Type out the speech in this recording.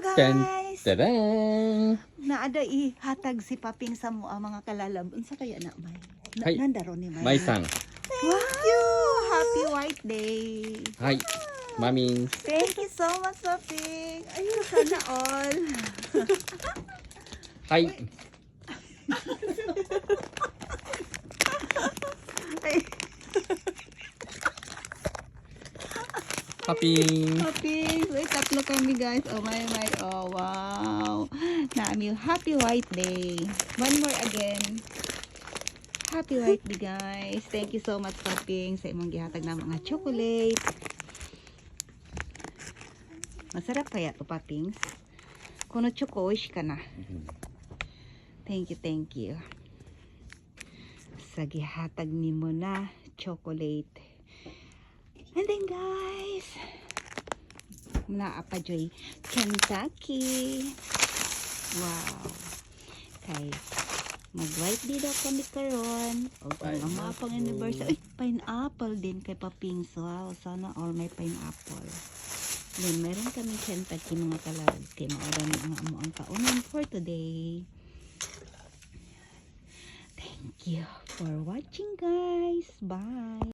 Ten, guys! tadang! Naada ihatag si Paping sa mga kalalab. Unsa kaya na may? Hay. Nandaro ni May. May-sang. Thank you! Happy White Day! Hi, Maming. Thank you so much, Paping! Ayun, sana all! Hi. Ay, Paping. Paping! Wait, tatlo kami guys. Oh my. Oh, wow! Naami Happy White Day! One more again. Happy White Day, guys. Thank you so much, Paping, sa imong gihatag na mga chocolate. Masarap kaya to, Paping? Kuno chokoish ka na. Thank you. Sa gihatag nimo na chocolate. And then, guys, naapa joy Kentucky. Wow. Kay mag-white day daw kami karon. O ang mga pang anniversary. Ay, pineapple din kay Paping. Wow, sana all may pineapple. Then, meron kami Kentucky mga kalad. Kay maoran ang amo ang kaunan for today. Thank you for watching, guys. Bye.